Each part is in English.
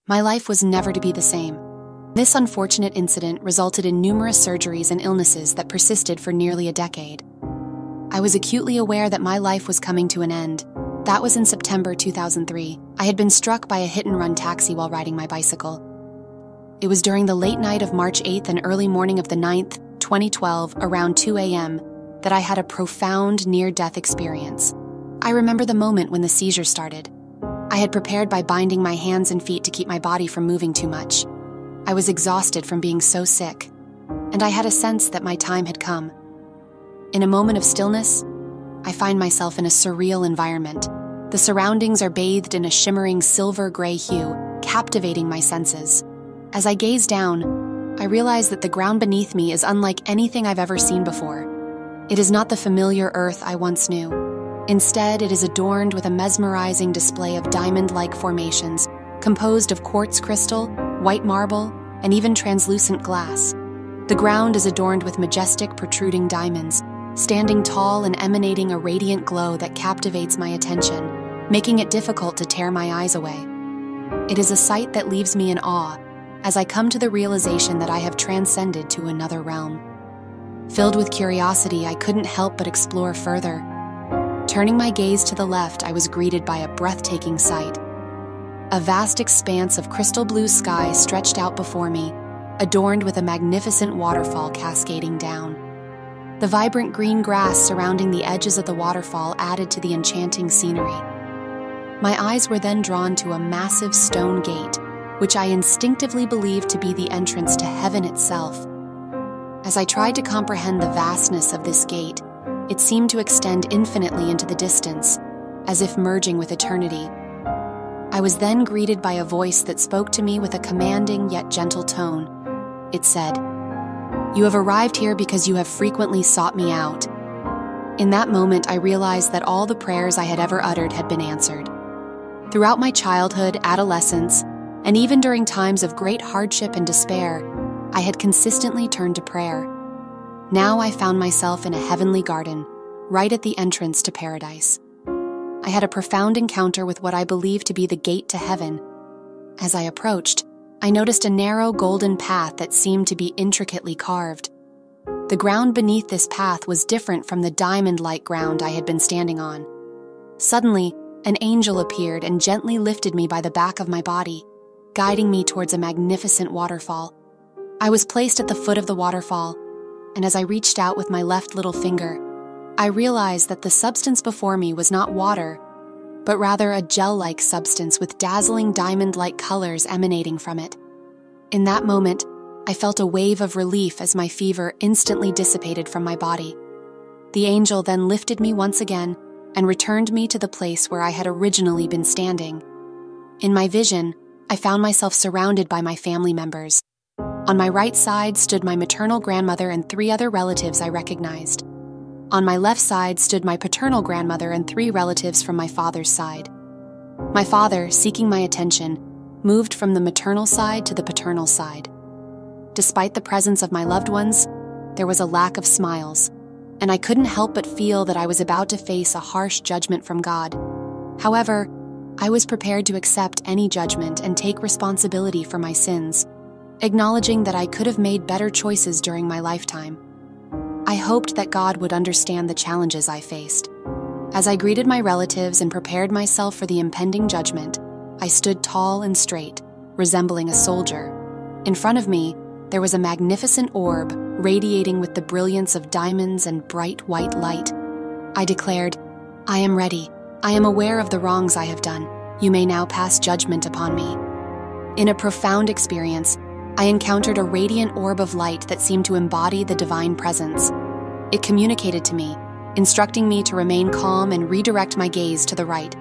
My life was never to be the same. This unfortunate incident resulted in numerous surgeries and illnesses that persisted for nearly a decade. I was acutely aware that my life was coming to an end. That was in September 2003. I had been struck by a hit-and-run taxi while riding my bicycle. It was during the late night of March 8th and early morning of the 9th, 2012, around 2 a.m., that I had a profound near-death experience. I remember the moment when the seizure started. I had prepared by binding my hands and feet to keep my body from moving too much. I was exhausted from being so sick, and I had a sense that my time had come. In a moment of stillness, I find myself in a surreal environment. The surroundings are bathed in a shimmering silver-gray hue, captivating my senses. As I gaze down, I realize that the ground beneath me is unlike anything I've ever seen before. It is not the familiar earth I once knew. Instead, it is adorned with a mesmerizing display of diamond-like formations, composed of quartz crystal, white marble, and even translucent glass. The ground is adorned with majestic, protruding diamonds, standing tall and emanating a radiant glow that captivates my attention, making it difficult to tear my eyes away. It is a sight that leaves me in awe as I come to the realization that I have transcended to another realm. Filled with curiosity, I couldn't help but explore further. Turning my gaze to the left, I was greeted by a breathtaking sight. A vast expanse of crystal blue sky stretched out before me, adorned with a magnificent waterfall cascading down. The vibrant green grass surrounding the edges of the waterfall added to the enchanting scenery. My eyes were then drawn to a massive stone gate, which I instinctively believed to be the entrance to heaven itself. As I tried to comprehend the vastness of this gate, it seemed to extend infinitely into the distance, as if merging with eternity. I was then greeted by a voice that spoke to me with a commanding yet gentle tone. It said, "You have arrived here because you have frequently sought me out." In that moment, I realized that all the prayers I had ever uttered had been answered. Throughout my childhood, adolescence, and even during times of great hardship and despair, I had consistently turned to prayer. Now I found myself in a heavenly garden, right at the entrance to paradise. I had a profound encounter with what I believed to be the gate to heaven. As I approached, I noticed a narrow golden path that seemed to be intricately carved. The ground beneath this path was different from the diamond-like ground I had been standing on. Suddenly, an angel appeared and gently lifted me by the back of my body, guiding me towards a magnificent waterfall. I was placed at the foot of the waterfall, and as I reached out with my left little finger, I realized that the substance before me was not water, but rather a gel-like substance with dazzling diamond-like colors emanating from it. In that moment, I felt a wave of relief as my fever instantly dissipated from my body. The angel then lifted me once again and returned me to the place where I had originally been standing. In my vision, I found myself surrounded by my family members. On my right side stood my maternal grandmother and 3 other relatives I recognized. On my left side stood my paternal grandmother and 3 relatives from my father's side. My father, seeking my attention, moved from the maternal side to the paternal side. Despite the presence of my loved ones, there was a lack of smiles, and I couldn't help but feel that I was about to face a harsh judgment from God. However, I was prepared to accept any judgment and take responsibility for my sins, acknowledging that I could have made better choices during my lifetime. I hoped that God would understand the challenges I faced. As I greeted my relatives and prepared myself for the impending judgment, I stood tall and straight, resembling a soldier. In front of me, there was a magnificent orb radiating with the brilliance of diamonds and bright white light. I declared, "I am ready. I am aware of the wrongs I have done. You may now pass judgment upon me." In a profound experience, I encountered a radiant orb of light that seemed to embody the divine presence. It communicated to me, instructing me to remain calm and redirect my gaze to the right.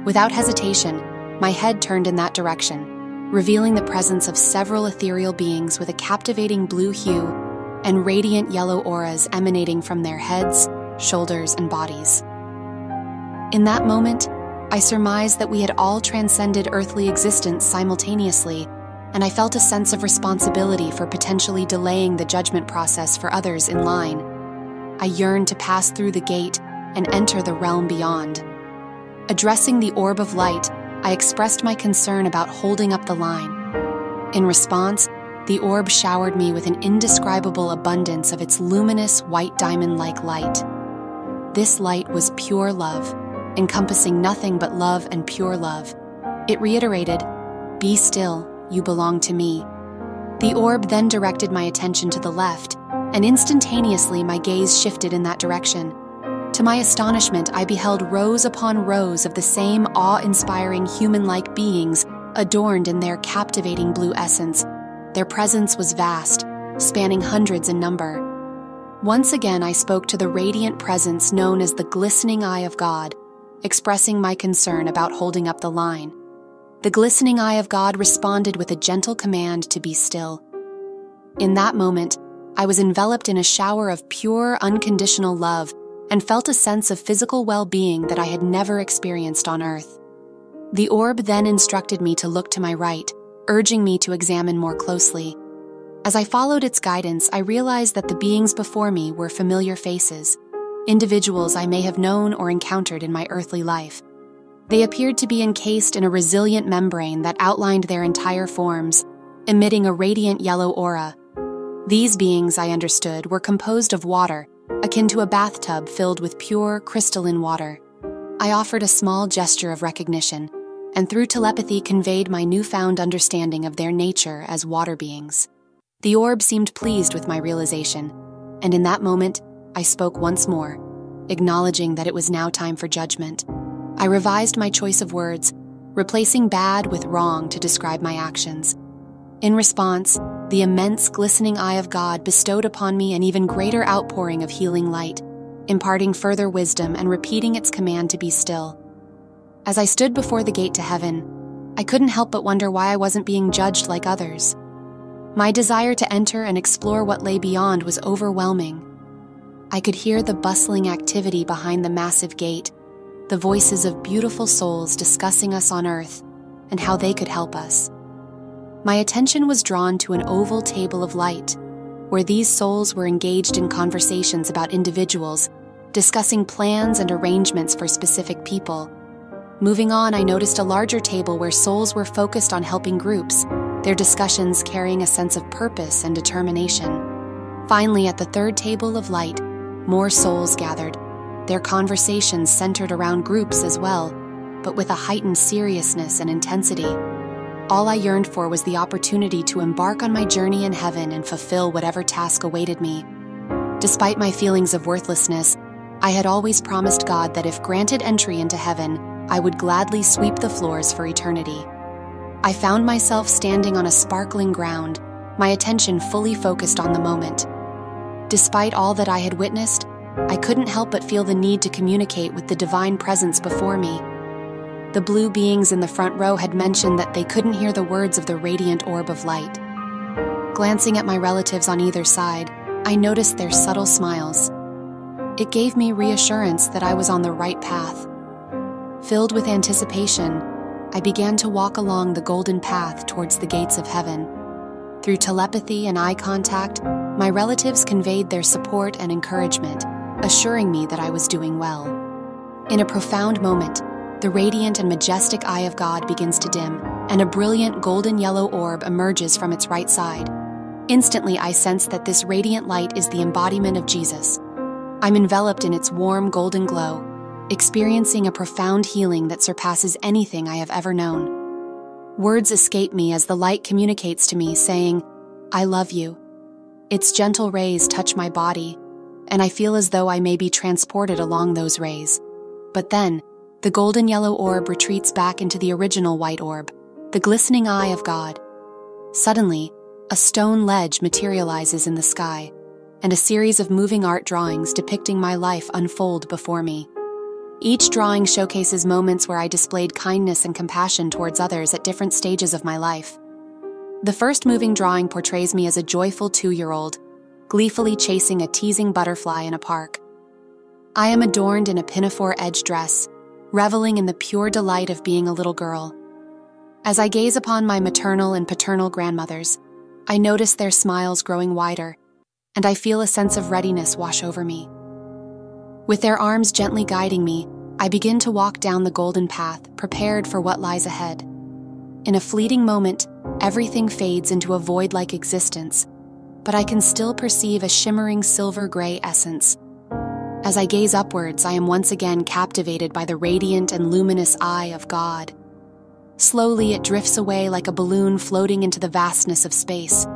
Without hesitation, my head turned in that direction, revealing the presence of several ethereal beings with a captivating blue hue and radiant yellow auras emanating from their heads, shoulders, and bodies. In that moment, I surmised that we had all transcended earthly existence simultaneously, and I felt a sense of responsibility for potentially delaying the judgment process for others in line. I yearned to pass through the gate and enter the realm beyond. Addressing the orb of light, I expressed my concern about holding up the line. In response, the orb showered me with an indescribable abundance of its luminous white diamond-like light. This light was pure love, encompassing nothing but love and pure love. It reiterated, "Be still, you belong to me." The orb then directed my attention to the left, and instantaneously my gaze shifted in that direction. To my astonishment, I beheld rows upon rows of the same awe-inspiring human-like beings adorned in their captivating blue essence. Their presence was vast, spanning hundreds in number. Once again, I spoke to the radiant presence known as the glistening eye of God, expressing my concern about holding up the line. The glistening eye of God responded with a gentle command to be still. In that moment, I was enveloped in a shower of pure, unconditional love and felt a sense of physical well-being that I had never experienced on earth. The orb then instructed me to look to my right, urging me to examine more closely. As I followed its guidance, I realized that the beings before me were familiar faces, individuals I may have known or encountered in my earthly life. They appeared to be encased in a resilient membrane that outlined their entire forms, emitting a radiant yellow aura. These beings, I understood, were composed of water, akin to a bathtub filled with pure, crystalline water. I offered a small gesture of recognition, and through telepathy conveyed my newfound understanding of their nature as water beings. The orb seemed pleased with my realization, and in that moment, I spoke once more, acknowledging that it was now time for judgment. I revised my choice of words, replacing bad with wrong to describe my actions. In response, the immense glistening eye of God bestowed upon me an even greater outpouring of healing light, imparting further wisdom and repeating its command to be still. As I stood before the gate to heaven, I couldn't help but wonder why I wasn't being judged like others. My desire to enter and explore what lay beyond was overwhelming. I could hear the bustling activity behind the massive gate, the voices of beautiful souls discussing us on earth and how they could help us. My attention was drawn to an oval table of light, where these souls were engaged in conversations about individuals, discussing plans and arrangements for specific people. Moving on, I noticed a larger table where souls were focused on helping groups, their discussions carrying a sense of purpose and determination. Finally, at the third table of light, more souls gathered, their conversations centered around groups as well, but with a heightened seriousness and intensity. All I yearned for was the opportunity to embark on my journey in heaven and fulfill whatever task awaited me. Despite my feelings of worthlessness, I had always promised God that if granted entry into heaven, I would gladly sweep the floors for eternity. I found myself standing on a sparkling ground, my attention fully focused on the moment. Despite all that I had witnessed, I couldn't help but feel the need to communicate with the divine presence before me. The blue beings in the front row had mentioned that they couldn't hear the words of the radiant orb of light. Glancing at my relatives on either side, I noticed their subtle smiles. It gave me reassurance that I was on the right path. Filled with anticipation, I began to walk along the golden path towards the gates of heaven. Through telepathy and eye contact, my relatives conveyed their support and encouragement, assuring me that I was doing well. In a profound moment, the radiant and majestic eye of God begins to dim, and a brilliant golden yellow orb emerges from its right side. Instantly, I sense that this radiant light is the embodiment of Jesus. I'm enveloped in its warm golden glow, experiencing a profound healing that surpasses anything I have ever known. Words escape me as the light communicates to me, saying, "I love you." Its gentle rays touch my body, and I feel as though I may be transported along those rays. But then, the golden yellow orb retreats back into the original white orb, the glistening eye of God. Suddenly, a stone ledge materializes in the sky, and a series of moving art drawings depicting my life unfold before me. Each drawing showcases moments where I displayed kindness and compassion towards others at different stages of my life. The first moving drawing portrays me as a joyful 2-year-old, gleefully chasing a teasing butterfly in a park. I am adorned in a pinafore-edged dress, reveling in the pure delight of being a little girl. As I gaze upon my maternal and paternal grandmothers, I notice their smiles growing wider, and I feel a sense of readiness wash over me. With their arms gently guiding me, I begin to walk down the golden path, prepared for what lies ahead. In a fleeting moment, everything fades into a void-like existence, but I can still perceive a shimmering silver-gray essence. As I gaze upwards, I am once again captivated by the radiant and luminous eye of God. Slowly, it drifts away like a balloon floating into the vastness of space.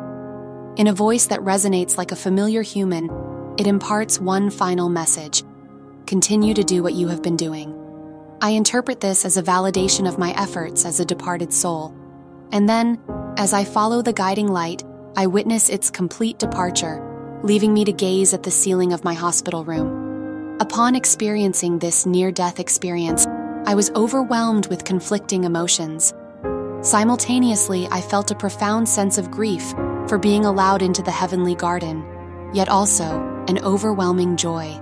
In a voice that resonates like a familiar human, it imparts one final message: continue to do what you have been doing. I interpret this as a validation of my efforts as a departed soul. And then, as I follow the guiding light, I witness its complete departure, leaving me to gaze at the ceiling of my hospital room. Upon experiencing this near-death experience, I was overwhelmed with conflicting emotions. Simultaneously, I felt a profound sense of grief for being allowed into the heavenly garden, yet also an overwhelming joy.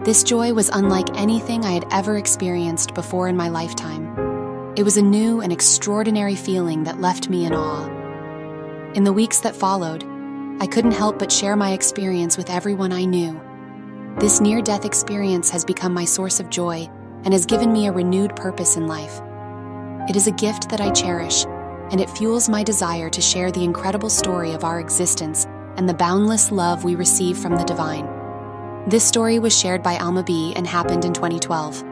This joy was unlike anything I had ever experienced before in my lifetime. It was a new and extraordinary feeling that left me in awe. In the weeks that followed, I couldn't help but share my experience with everyone I knew. This near-death experience has become my source of joy and has given me a renewed purpose in life. It is a gift that I cherish, and it fuels my desire to share the incredible story of our existence and the boundless love we receive from the divine. This story was shared by Alma B and happened in 2012.